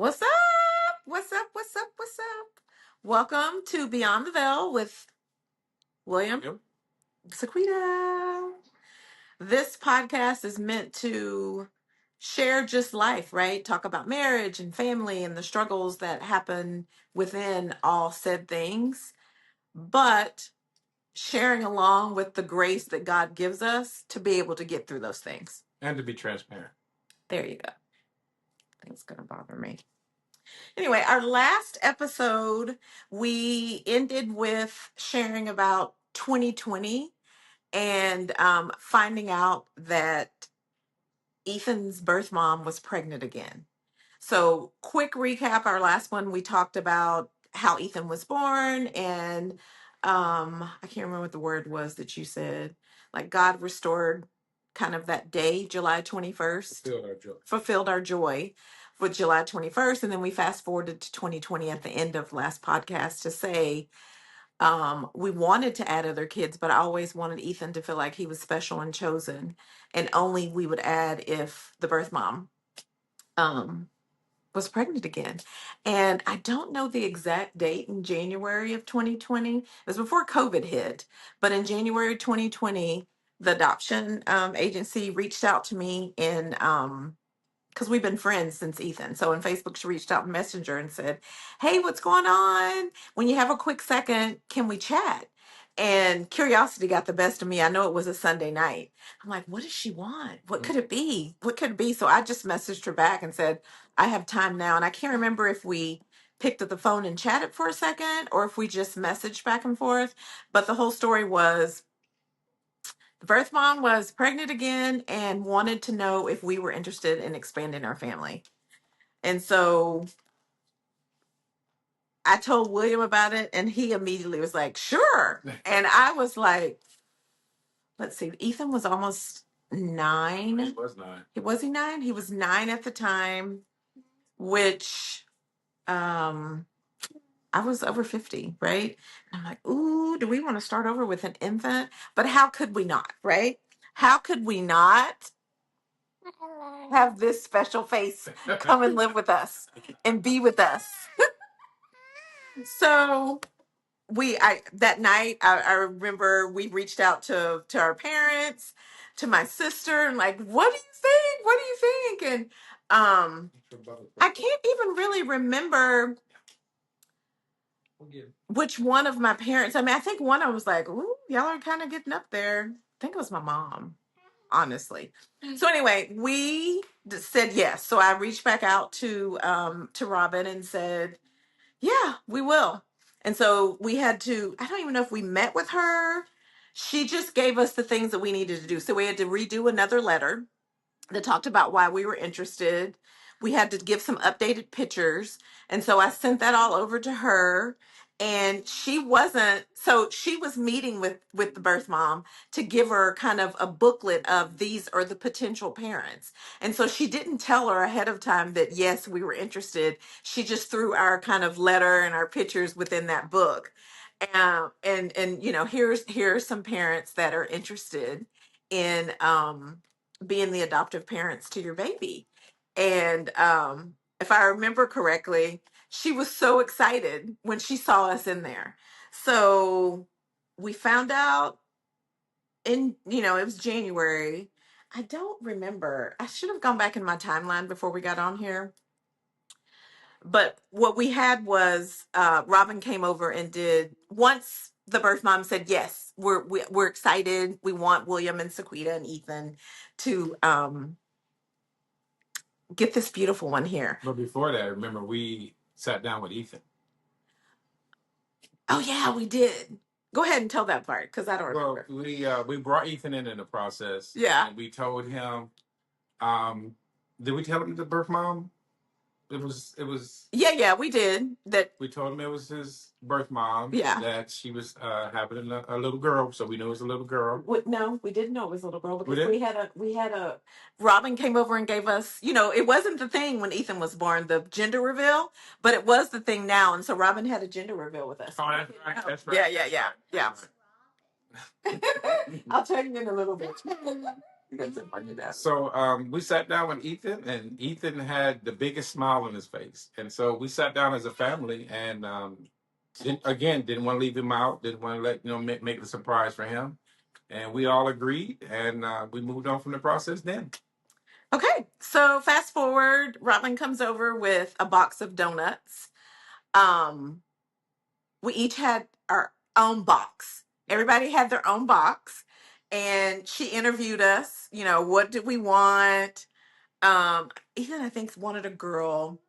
What's up? What's up? What's up? What's up? Welcome to Beyond the Veil with William Yep. Sequita. This podcast is meant to share just life, right? Talk about marriage and family and the struggles that happen within all said things, but sharing along with the grace that God gives us to be able to get through those things. And to be transparent. There you go. I think it's going to bother me. Anyway, our last episode, we ended with sharing about 2020 and finding out that Ethan's birth mom was pregnant again. So, quick recap, our last one, we talked about how Ethan was born and I can't remember what the word was that you said. Like God restored kind of that day, July 21st. Fulfilled our joy. Fulfilled our joy with July 21st. And then we fast forwarded to 2020 at the end of last podcast to say we wanted to add other kids, but I always wanted Ethan to feel like he was special and chosen. And only we would add if the birth mom was pregnant again. And I don't know the exact date in January of 2020. It was before COVID hit, but in January 2020, the adoption agency reached out to me in because we've been friends since Ethan. So on Facebook, she reached out in Messenger and said, "Hey, what's going on? When you have a quick second, can we chat?" And curiosity got the best of me. I know it was a Sunday night. I'm like, what does she want? What could it be? What could it be? So I just messaged her back and said, I have time now. And I can't remember if we picked up the phone and chatted for a second or if we just messaged back and forth. But the whole story was the birth mom was pregnant again and wanted to know if we were interested in expanding our family. And so I told William about it and he immediately was like, sure. And I was like, let's see, Ethan was almost 9. He was 9. Was he 9? He was 9 at the time, which I was over 50, right? And I'm like, ooh, do we want to start over with an infant? But how could we not, right? How could we not have this special face come and live with us and be with us? So that night I remember we reached out to our parents, to my sister, and like, what do you think? What do you think? And I can't even really remember which one of my parents. I mean, I think one I was like, ooh, y'all are kind of getting up there. I think it was my mom, honestly. So anyway, we said yes. So I reached back out to Robin and said, yeah, we will. And so we had to, I don't even know if we met with her. She just gave us the things that we needed to do. So we had to redo another letter that talked about why we were interested. We had to give some updated pictures. And so I sent that all over to her. And she was meeting with the birth mom to give her kind of a booklet of these are the potential parents. And so she didn't tell her ahead of time that, yes, we were interested. She just threw our kind of letter and our pictures within that book. And you know, here's some parents that are interested in being the adoptive parents to your baby. And if I remember correctly, she was so excited when she saw us in there. So we found out it was January. I don't remember. I should have gone back in my timeline before we got on here. But what we had was Robin came over and did once the birth mom said yes, we're excited. We want William and Sequita and Ethan to get this beautiful one here. But before that, remember, we sat down with Ethan. Oh yeah, we did. Go ahead and tell that part because I don't remember. Well, we brought Ethan in the process. Yeah. And we told him, did we tell him the birth mom? It was. Yeah, we did. That We told him it was his birth mom. Yeah. That she was having a little girl, so we knew it was a little girl. No, we didn't know it was a little girl because We didn't? we had a Robin came over and gave us, it wasn't the thing when Ethan was born, the gender reveal, but it was the thing now. And so Robin had a gender reveal with us. Oh, that's right. That's right. Yeah. I'll tell you in a little bit. So we sat down with Ethan, and Ethan had the biggest smile on his face. And so we sat down as a family, and didn't want to leave him out, didn't want to make it a surprise for him. And we all agreed, and we moved on from the process then. Okay, so fast forward, Robin comes over with a box of donuts. We each had our own box. Everybody had their own box, and she interviewed us. What did we want? Ethan, I think, wanted a girl.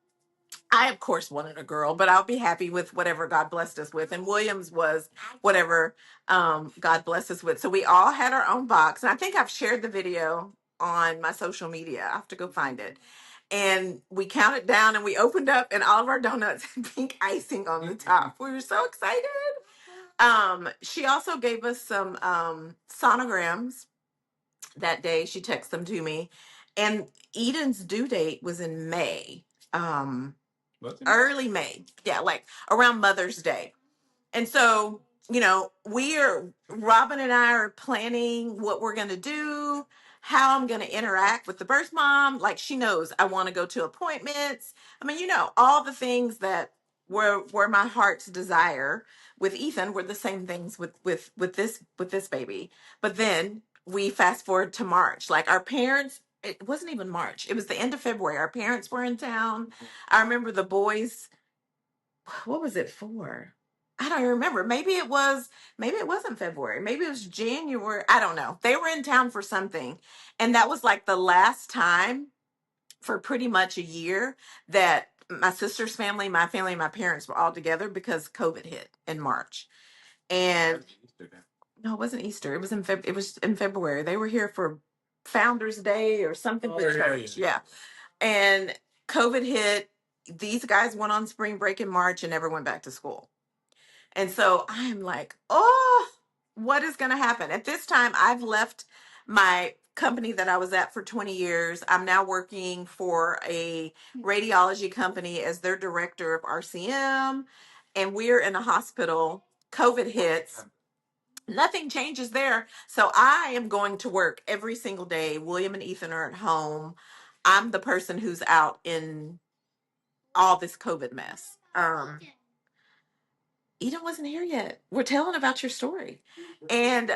I, of course, wanted a girl, but I'll be happy with whatever God blessed us with. And Williams was whatever God blessed us with. So we all had our own box. And I think I've shared the video on my social media. I have to go find it. And we counted down and we opened up, and all of our donuts had pink icing on the top. We were so excited. She also gave us some sonograms that day. She texted them to me. And Eden's due date was in May. Early May. Yeah, like around Mother's Day. And so, Robin and I are planning what we're going to do, how I'm going to interact with the birth mom. Like, she knows I want to go to appointments. I mean, all the things that were my heart's desire with Ethan were the same things with this baby. But then we fast forward to March. Like, our parents, it wasn't even March. It was the end of February. Our parents were in town. I remember the boys, what was it for? I don't remember. Maybe it wasn't February. Maybe it was January. I don't know. They were in town for something. And that was like the last time for pretty much a year that my sister's family, my family, and my parents were all together because COVID hit in March. And no, it wasn't Easter. It was in February. They were here for Founders Day or something with church. Yeah. And COVID hit. These guys went on spring break in March and never went back to school. And so I'm like, oh, what is going to happen? At this time, I've left my company that I was at for 20 years. I'm now working for a radiology company as their director of RCM. And we're in a hospital. COVID hits. Nothing changes there. So I am going to work every single day. William and Ethan are at home. I'm the person who's out in all this COVID mess. Eden wasn't here yet. We're telling about your story. And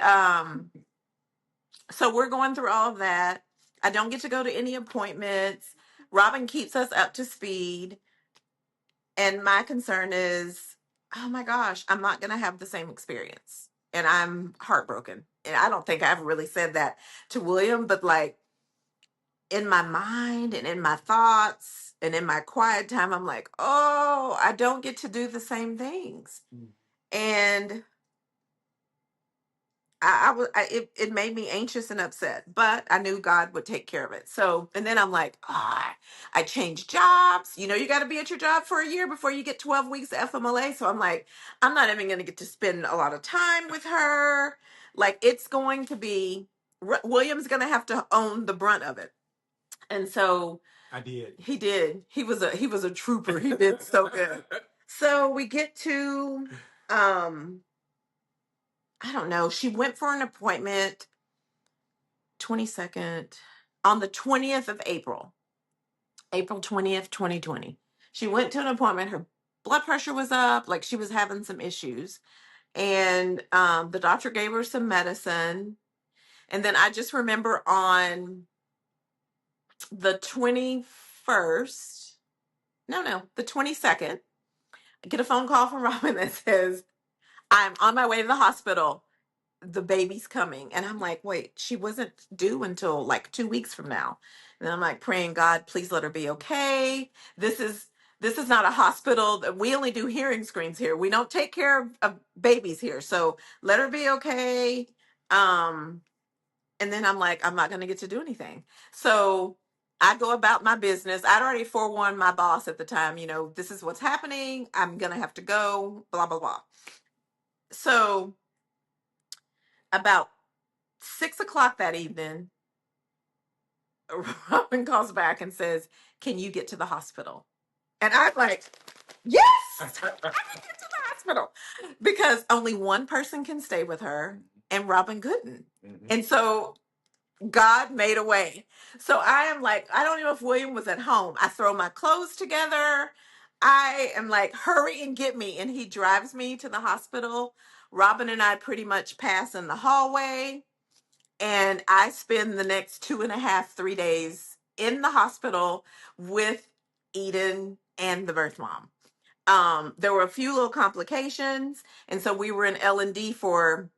so we're going through all of that. I don't get to go to any appointments. Robin keeps us up to speed. And my concern is, oh my gosh, I'm not going to have the same experience. And I'm heartbroken. And I don't think I've really said that to William, but like in my mind and in my thoughts and in my quiet time, I'm like, oh, I don't get to do the same things. And it made me anxious and upset, but I knew God would take care of it. So, and then I'm like, I changed jobs. You got to be at your job for a year before you get 12 weeks of FMLA. So I'm like, I'm not even going to get to spend a lot of time with her. Like, it's going to be, William's going to have to own the brunt of it. And so I did. He did. He was a trooper. He did so good. So we get to, I don't know. She went for an appointment 22nd on the 20th of April 20th, 2020. She went to an appointment. Her blood pressure was up. Like, she was having some issues. And the doctor gave her some medicine. And then I just remember on the 21st, the 22nd, I get a phone call from Robin that says, I'm on my way to the hospital. The baby's coming. And I'm like, wait, she wasn't due until like 2 weeks from now. And I'm like praying, God, please let her be okay. This is not a hospital. We only do hearing screens here. We don't take care of babies here. So let her be okay. And then I'm like, I'm not going to get to do anything. So I go about my business. I'd already forewarned my boss at the time, this is what's happening. I'm going to have to go, blah, blah, blah. So about 6:00 that evening, Robin calls back and says, can you get to the hospital? And I'm like, yes, I can get to the hospital, because only one person can stay with her and Robin couldn't. And so God made a way. So I am like, I don't know if William was at home. I throw my clothes together. I am like, hurry and get me. And he drives me to the hospital. Robin and I pretty much pass in the hallway. And I spend the next 2.5, 3 days in the hospital with Eden and the birth mom. There were a few little complications. And so we were in L&D for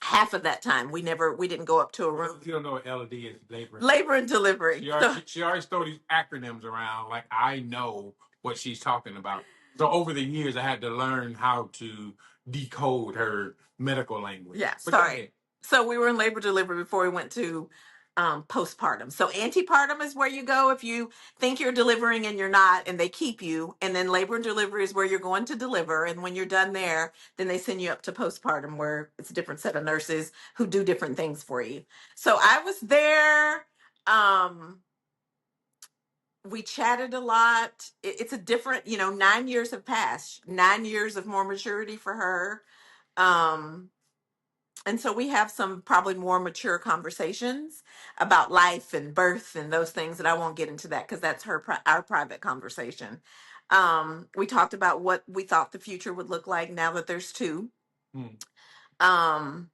half of that time. We didn't go up to a room. You don't know what L&D is, Labor and delivery. She always throw these acronyms around like I know what she's talking about. So over the years, I had to learn how to decode her medical language. Yeah, sorry. So we were in labor delivery before we went to postpartum. So antepartum is where you go if you think you're delivering and you're not, and they keep you. And then labor and delivery is where you're going to deliver. And when you're done there, then they send you up to postpartum, where it's a different set of nurses who do different things for you. So I was there. We chatted a lot. It's a different, 9 years have passed, 9 years of more maturity for her. And so we have some probably more mature conversations about life and birth and those things, that I won't get into that because that's our private conversation. We talked about what we thought the future would look like now that there's two. Um,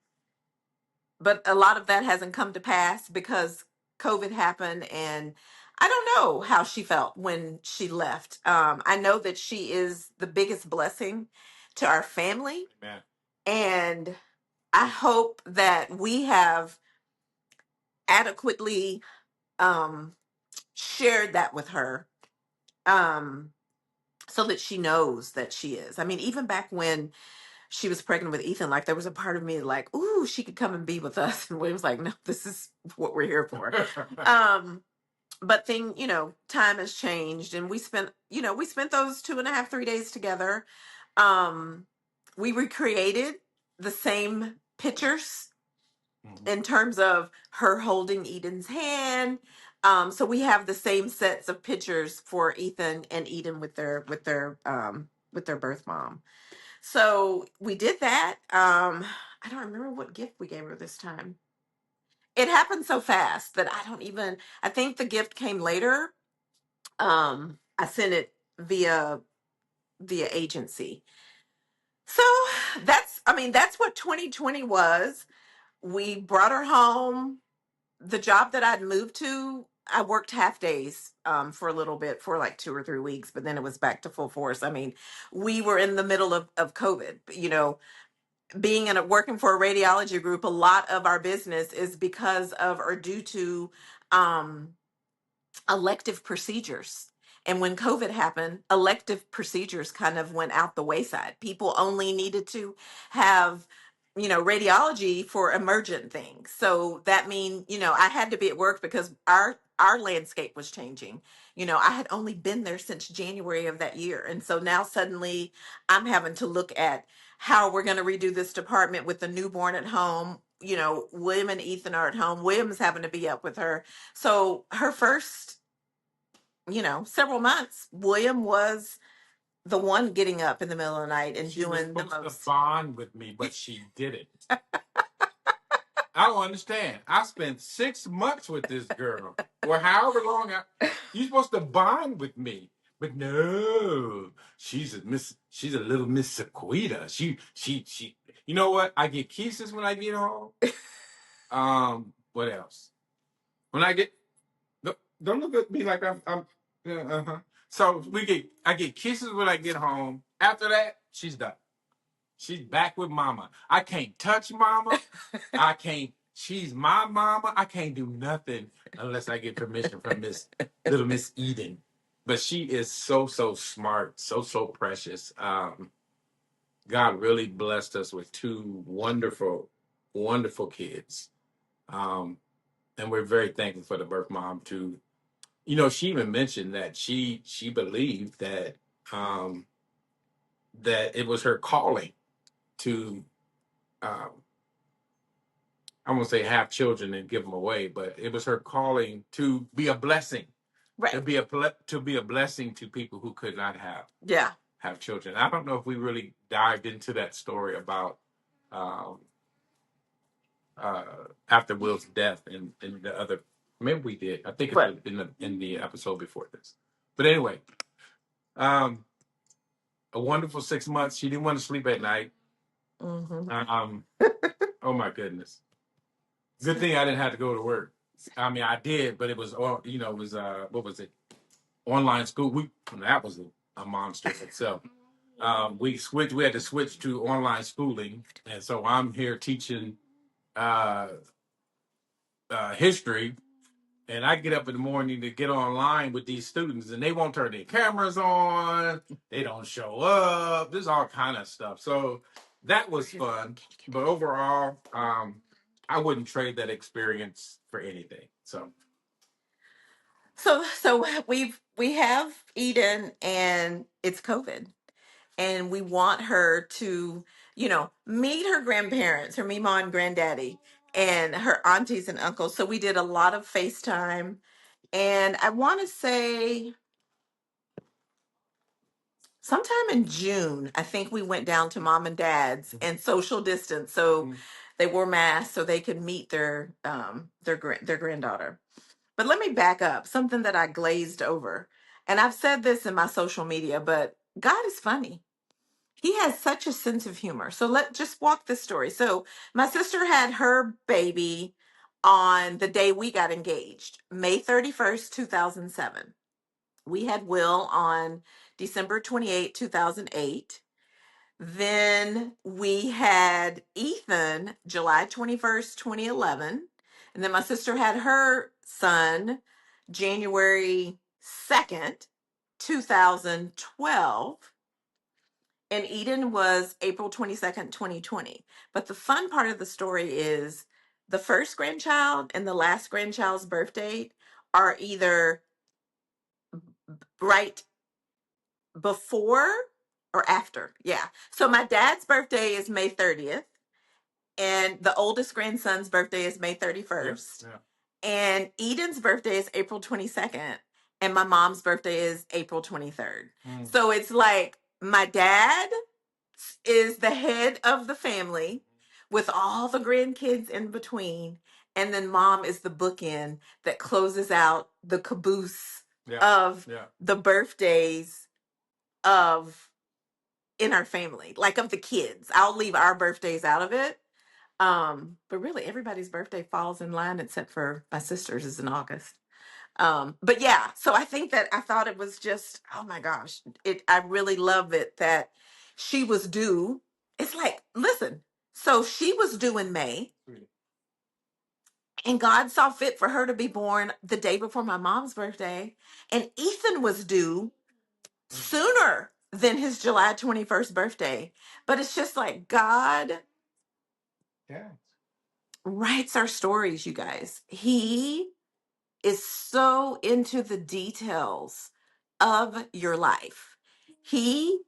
but a lot of that hasn't come to pass because COVID happened, and I don't know how she felt when she left. I know that she is the biggest blessing to our family. Amen. And I hope that we have adequately shared that with her, so that she knows that she is. I mean, even back when she was pregnant with Ethan, like there was a part of me like, ooh, she could come and be with us. And William was like, no, this is what we're here for. But time has changed, and we spent those 2.5, 3 days together. We recreated the same pictures in terms of her holding Eden's hand. So we have the same sets of pictures for Ethan and Eden with their birth mom. So we did that. I don't remember what gift we gave her this time. It happened so fast that I think the gift came later. I sent it via agency. So that's what 2020 was. We brought her home. The job that I'd moved to, I worked half days for a little bit, for like 2 or 3 weeks, but then it was back to full force. I mean, we were in the middle of COVID. Being working for a radiology group, a lot of our business is because of or due to um, elective procedures. And when COVID happened, elective procedures kind of went out the wayside. People only needed to have, radiology for emergent things. So that means, I had to be at work because our landscape was changing. I had only been there since January of that year. And so now suddenly I'm having to look at how we're going to redo this department with the newborn at home. William and Ethan are at home. William's having to be up with her. So her first, several months, William was the one getting up in the middle of the night and doing the most. She was supposed to bond with me, but she didn't. I don't understand. I spent 6 months with this girl, or however long. You're supposed to bond with me, but no. She's a little Miss Sequita. She. You know what? I get kisses when I get home. What else? When I get, don't look at me like I'm uh-huh. So I get kisses when I get home. After that, she's done. She's back with mama. I can't touch mama. She's my mama. I can't do nothing unless I get permission from little Miss Eden. But she is so smart, so precious. God really blessed us with two wonderful, wonderful kids. And we're very thankful for the birth mom too. She even mentioned that she believed that that it was her calling to I won't say have children and give them away, but it was her calling to be a blessing, right? To be a blessing to people who could not have children. I don't know if we really dived into that story about uh, after Will's death in the other. Maybe we did. I think it's But in the episode before this. But anyway, um, a wonderful 6 months. She didn't want to sleep at night. mhm. Oh my goodness. Good thing I didn't have to go to work. I mean, I did, but it was all it was what was it? Online school. That was a monster itself. We switched. We had to switch to online schooling, and so I'm here teaching uh, history. And I get up in the morning to get online with these students, and they won't turn their cameras on. They don't show up. There's all kind of stuff. So that was fun, but overall, I wouldn't trade that experience for anything. So So we have Eden, and it's COVID, and we want her to, meet her grandparents, her mima and granddaddy, and her aunties and uncles. So we did a lot of FaceTime, and I want to say sometime in June, I think we went down to mom and dad's and social distance. So they wore masks so they could meet their granddaughter. But let me back up, something that I glazed over. And I've said this in my social media, but God is funny. He has such a sense of humor. So let's just walk this story. So my sister had her baby on the day we got engaged, May 31st, 2007. We had Will on December 28th, 2008. Then we had Ethan July 21st, 2011. And then my sister had her son January 2nd, 2012. And Eden was April 22nd, 2020. But the fun part of the story is the first grandchild and the last grandchild's birth date are either right before or after. Yeah. So my dad's birthday is May 30th, and the oldest grandson's birthday is May 31st. Yeah. And Eden's birthday is April 22nd, and my mom's birthday is April 23rd. So it's like my dad is the head of the family with all the grandkids in between, and then mom is the bookend that closes out the caboose. Yeah. Of the birthdays of in our family, like of the kids. I'll leave our birthdays out of it. But really everybody's birthday falls in line except for my sister's is in August. But yeah, so I thought it was just, oh my gosh, I really love it that she was due. It's like, listen, so she was due in May, and God saw fit for her to be born the day before my mom's birthday, and Ethan was due sooner than his July 21st birthday. But it's just like God, yeah, writes our stories, you guys. He is so into the details of your life. He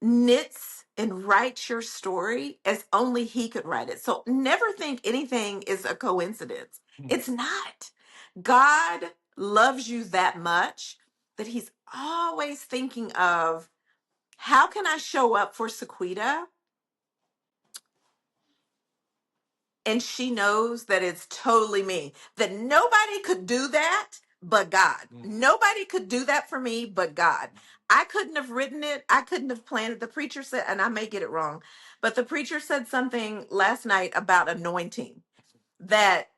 knits and writes your story as only he could write it. So never think anything is a coincidence. It's not. God loves you that much that he's always thinking of, how can I show up for Sequita? And she knows that it's totally me, that nobody could do that but God. Nobody could do that for me but God. I couldn't have written it. I couldn't have planned it. The preacher said, and I may get it wrong, but the preacher said something last night about anointing, that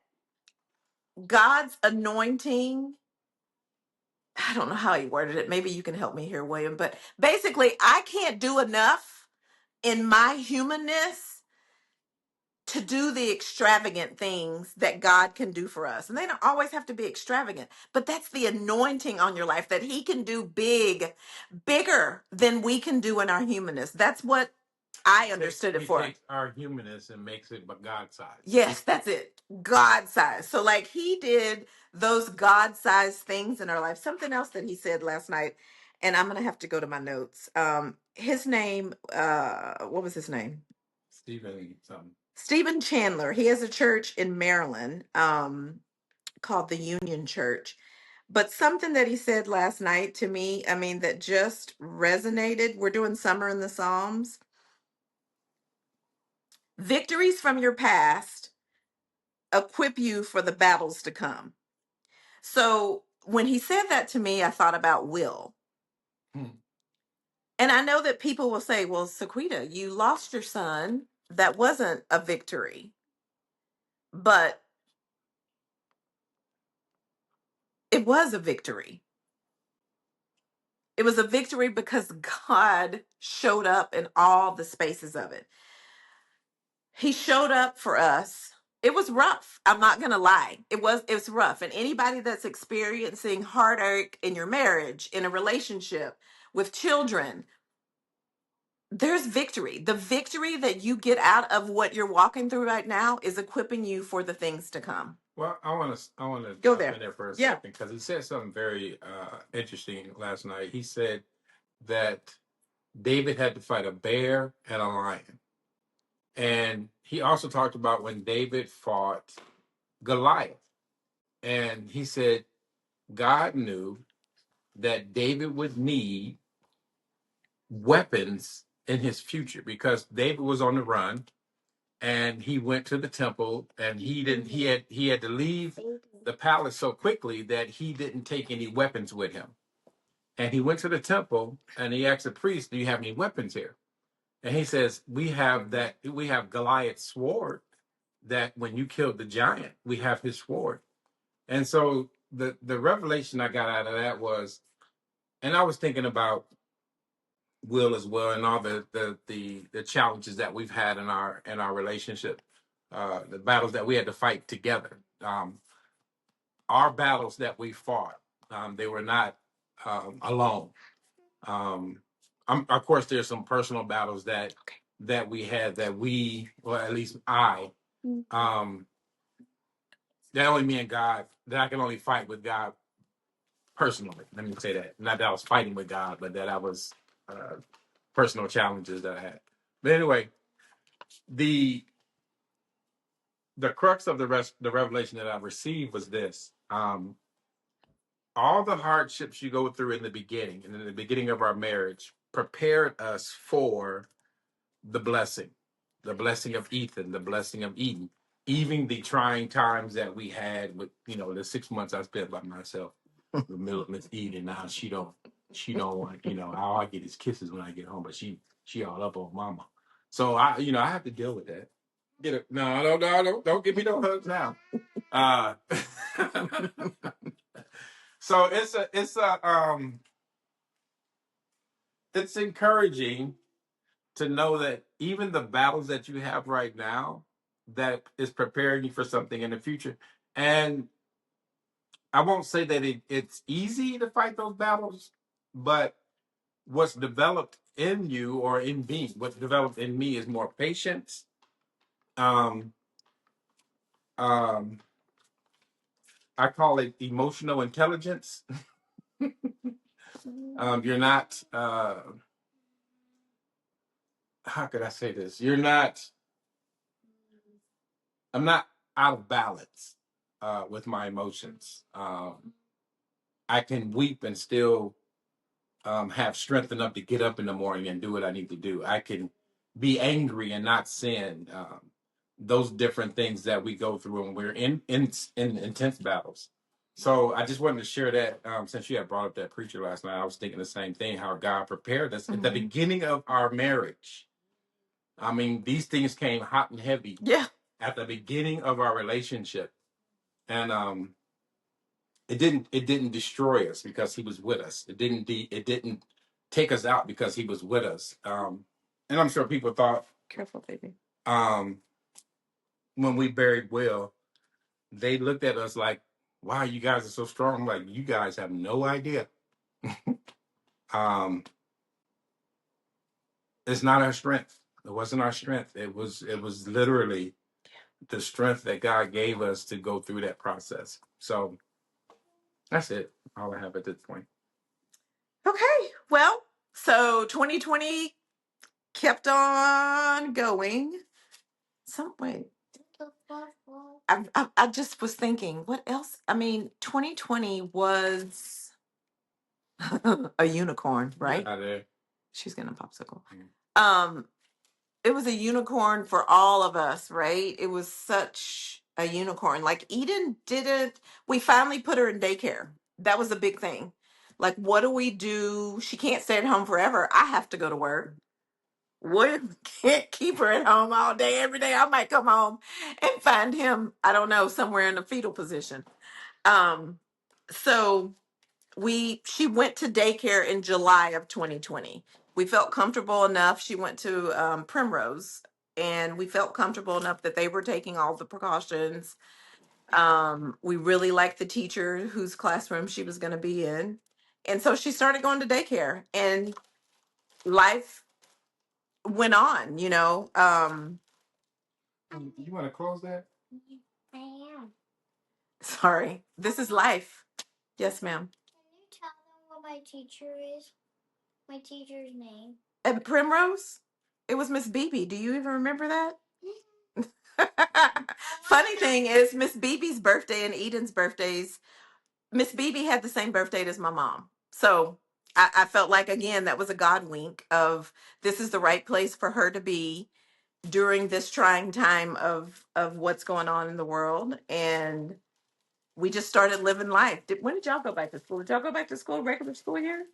God's anointing, I don't know how he worded it. Maybe you can help me here, William, but basically I can't do enough in my humanness to do the extravagant things that God can do for us. And they don't always have to be extravagant, but that's the anointing on your life, that he can do bigger than we can do in our humanness. That's what I understood it for. He takes our humanness and makes it but God size. Yes, that's it. God size. So like he did those God sized things in our life. Something else that he said last night, and I'm going to have to go to my notes. His name, what was his name? Stephen something. Stephen Chandler. He has a church in Maryland called the Union Church. But something that he said last night to me, I mean, that just resonated. We're doing Summer in the Psalms. Victories from your past equip you for the battles to come. So when he said that to me, I thought about Will. Hmm. And I know that people will say, well, Sequita, you lost your son. That wasn't a victory. But it was a victory. It was a victory because God showed up in all the spaces of it. He showed up for us. It was rough. I'm not going to lie. It was rough. And anybody that's experiencing heartache in your marriage, in a relationship, with children, there's victory. The victory that you get out of what you're walking through right now is equipping you for the things to come. Well, I want to Go jump there. in there for a Yeah. second because he said something very interesting last night. He said that David had to fight a bear and a lion, and he also talked about when David fought Goliath, and he said God knew that David would need weapons in his future because David was on the run and he went to the temple and he had to leave the palace so quickly that he didn't take any weapons with him. And he went to the temple and he asked the priest, "Do you have any weapons here?" And he says, we have Goliath's sword that when you killed the giant, we have his sword. And so the revelation I got out of that was, and I was thinking about Will as well, and all the challenges that we've had in our relationship, the battles that we had to fight together. Our battles that we fought, they were not alone. Um, of course, there's some personal battles that we had that we, or at least I, um, that only me and God, that I can only fight with God personally. Let me say that. Not that I was fighting with God, but that I was uh, personal challenges that I had. But anyway, the the crux of the revelation that I received was this: all the hardships you go through in the beginning, and in the beginning of our marriage, prepared us for the blessing of Ethan, the blessing of Eden, even the trying times that we had with the 6 months I spent by myself with Miss Eden. Now she don't want all I get is kisses when I get home, but she all up on mama. So I have to deal with that. Get it? No, don't give me no hugs now. Uh, so it's encouraging to know that even the battles that you have right now, that is preparing you for something in the future. And I won't say that it's easy to fight those battles, but what's developed in you, or in me, what's developed in me is more patience. Um, um, I call it emotional intelligence. You're not, how could I say this? I'm not out of balance with my emotions. I can weep and still have strength enough to get up in the morning and do what I need to do. I can be angry and not sin. Those different things that we go through when we're in intense battles. So I just wanted to share that since you had brought up that preacher last night. I was thinking the same thing, how God prepared us at the beginning of our marriage. I mean, these things came hot and heavy at the beginning of our relationship. And it didn't destroy us because he was with us. It didn't take us out because he was with us. And I'm sure people thought, careful, baby. When we buried Will, they looked at us like, "Wow, you guys are so strong." I'm like, you guys have no idea. um, it's not our strength. It wasn't our strength. It was literally the strength that God gave us to go through that process. So that's it. All I have at this point. Okay. Well, so 2020 kept on going. Some wait. I just was thinking, what else? I mean, 2020 was a unicorn, right? Out there. She's getting a popsicle. Mm. Um, it was a unicorn for all of us, right? It was such a unicorn. Like Eden didn't, we finally put her in daycare. That was a big thing. Like, what do we do? She can't stay at home forever. I have to go to work. We can't keep her at home all day, every day. I might come home and find him, I don't know, somewhere in a fetal position. Um, so she went to daycare in July of 2020. We felt comfortable enough. She went to Primrose, and we felt comfortable enough that they were taking all the precautions. We really liked the teacher whose classroom she was going to be in. And so she started going to daycare, and life went on, you know. You want to close that? I am. Sorry, this is life. Yes, ma'am. Can you tell them what my teacher is? My teacher's name. At Primrose, it was Miss Beebe. Do you even remember that? Funny thing is, Miss Beebe's birthday and Eden's birthdays, Miss Beebe had the same birthday as my mom. So I felt like, again, that was a God wink of this is the right place for her to be during this trying time of what's going on in the world. And we just started living life. When did y'all go back to school? Did y'all go back to school, regular school year?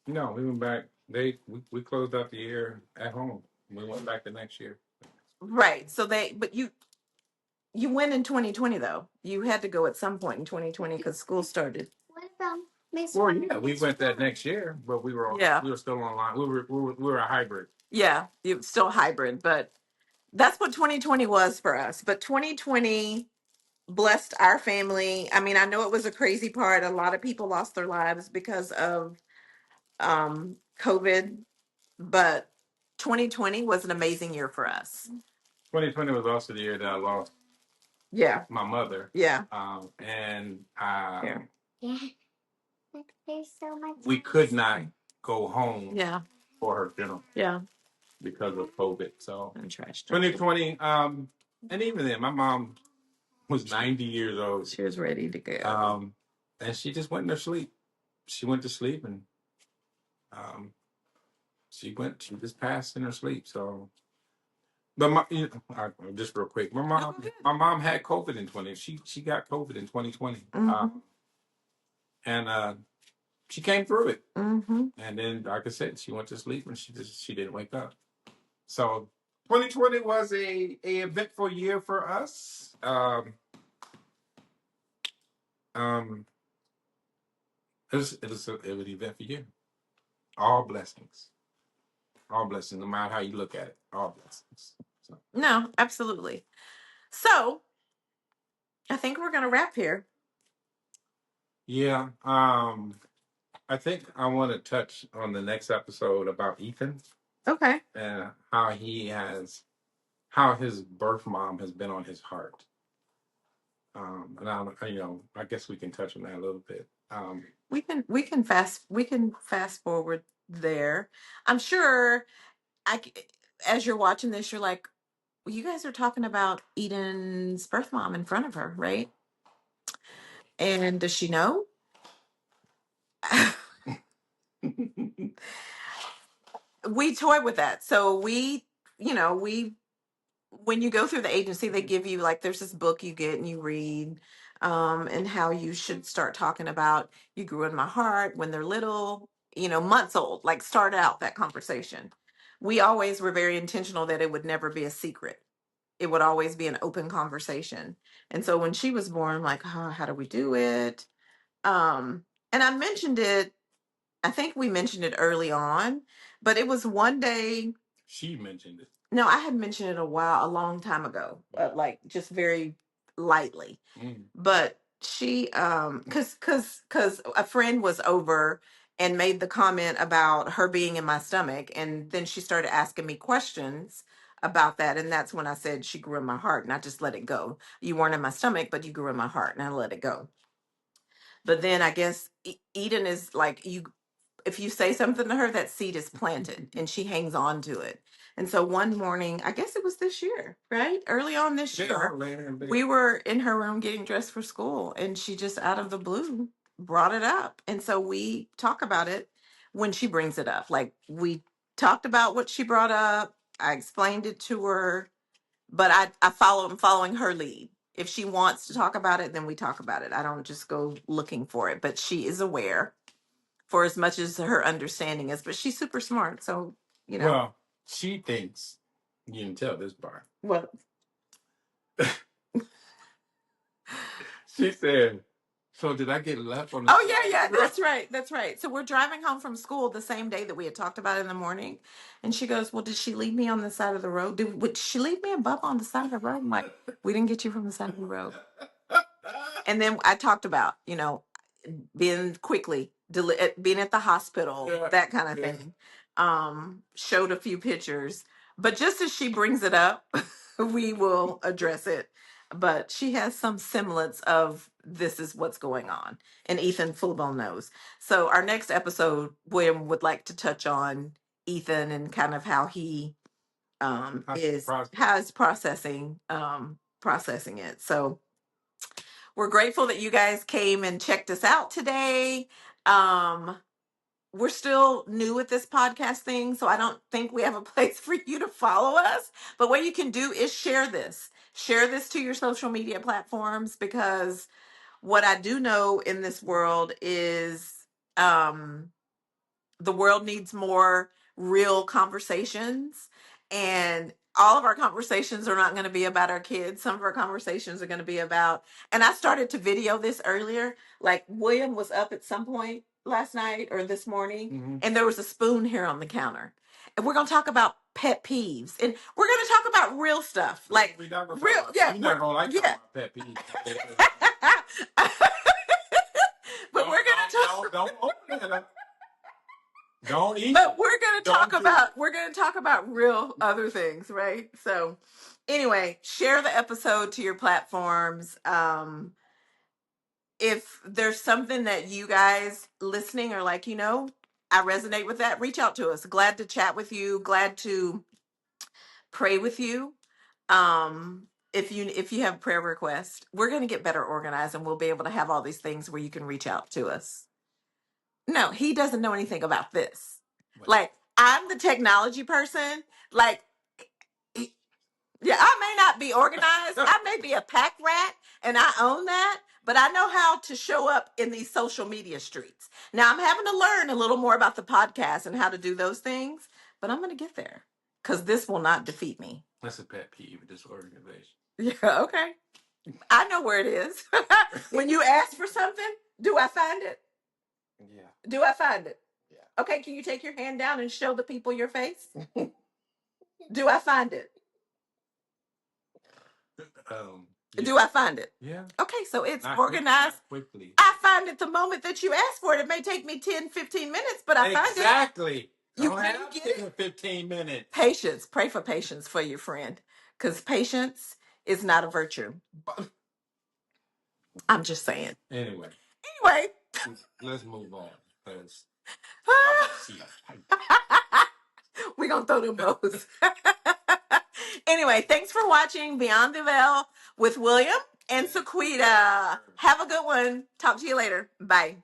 No, we went back. We closed out the year at home. We went back the next year. Right. So but you went in 2020 though. You had to go at some point in 2020 because school started. What about Miss? Well, yeah, we went that next year, but we were still online. We were a hybrid. Yeah, it was still hybrid, but that's what 2020 was for us. But 2020 blessed our family. I mean, I know it was a crazy part. A lot of people lost their lives because of COVID, but 2020 was an amazing year for us. 2020 was also the year that I lost my mother. Yeah. And Yeah. There's so much. we could not go home Yeah. for her funeral. Yeah. Because of COVID. So And trash. 2020, and even then, my mom was 90 years old. She was ready to go. And she just went to sleep. She went to sleep, and she just passed in her sleep. So, but just real quick, my mom had COVID in 20. She got COVID in 2020. Mm-hmm. And she came through it. Mm-hmm. And then, like I said, she went to sleep, and she didn't wake up. So 2020 was a eventful year for us. It was an eventful year. All blessings, no matter how you look at it. All blessings. So. No, absolutely. So I think we're gonna wrap here. Yeah. I think I want to touch on the next episode about Ethan. Okay. And how his birth mom has been on his heart. And I guess we can touch on that a little bit. We can fast forward there. I'm sure as you're watching this, you're like, well, you guys are talking about Eden's birth mom in front of her, right? And does she know? We toy with that. So when you go through the agency, they give you like there's this book you get and you read, and how you should start talking about you grew in my heart when they're little, months old, like start out that conversation. We always were very intentional that it would never be a secret. It would always be an open conversation. And so when she was born, like, oh, how do we do it? And I mentioned it, I think we mentioned it early on, but it was one day. She mentioned it. No, I had mentioned it a long time ago, like just very lightly. But she, cause a friend was over and made the comment about her being in my stomach, and then she started asking me questions about that, and that's when I said she grew in my heart, and I just let it go. You weren't in my stomach, but you grew in my heart, and I let it go. But then I guess Eden is like you. If you say something to her, that seed is planted and she hangs on to it. And so one morning, I guess it was this year, right? Early on this year, we were in her room getting dressed for school, and she just out of the blue brought it up. And so we talk about it when she brings it up. Like we talked about what she brought up. I explained it to her, but I'm following her lead. If she wants to talk about it, then we talk about it. I don't just go looking for it, but she is aware for as much as her understanding is, but she's super smart. So, Well, she thinks you can tell this part. What? She said, so did I get left on the Oh, yeah, that's right. That's right. So we're driving home from school the same day that we had talked about it in the morning. And she goes, well, did she leave me on the side of the road? Would she leave me and Bubba on the side of the road? I'm like, we didn't get you from the side of the road. And then I talked about, being being at the hospital, that kind of thing. Showed a few pictures, but just as she brings it up, we will address it. But she has some semblance of this is what's going on, and Ethan full well knows. So our next episode, William would like to touch on Ethan and kind of how he has processing it. So we're grateful that you guys came and checked us out today. We're still new at this podcast thing, so I don't think we have a place for you to follow us. But what you can do is share this. Share this to your social media platforms, because what I do know in this world is the world needs more real conversations, and all of our conversations are not going to be about our kids. Some of our conversations are going to be about, and I started to video this earlier, like William was up at some point last night or this morning, and there was a spoon here on the counter, and we're going to talk about pet peeves, and we're going to talk about real stuff, like real, yeah, you're not going to like talking about pet peeves. But we're going to talk, don't open it up. Don't eat. But we're gonna talk about real other things, right? So anyway, share the episode to your platforms. If there's something that you guys listening are like, I resonate with that, reach out to us. Glad to chat with you, glad to pray with you. If you have prayer requests, we're gonna get better organized, and we'll be able to have all these things where you can reach out to us. No, he doesn't know anything about this. What? Like, I'm the technology person. Like, yeah, I may not be organized. I may be a pack rat, and I own that. But I know how to show up in these social media streets. Now, I'm having to learn a little more about the podcast and how to do those things. But I'm going to get there, because this will not defeat me. That's a pet peeve of this organization. Yeah, okay. I know where it is. When you ask for something, do I find it? Yeah. Do I find it? Yeah. Okay, can you take your hand down and show the people your face? Do I find it? Yeah. Do I find it? Yeah. Okay, so it's not organized. Quickly. I find it the moment that you ask for it. It may take me 10, 15 minutes, but I find it. Exactly. You have 10 or 15 minutes. Patience. Pray for patience for your friend, because patience is not a virtue. I'm just saying. Anyway. Let's move on. We're going to throw them bows. Anyway, thanks for watching Beyond the Veil with William and Sequita. Have a good one. Talk to you later. Bye.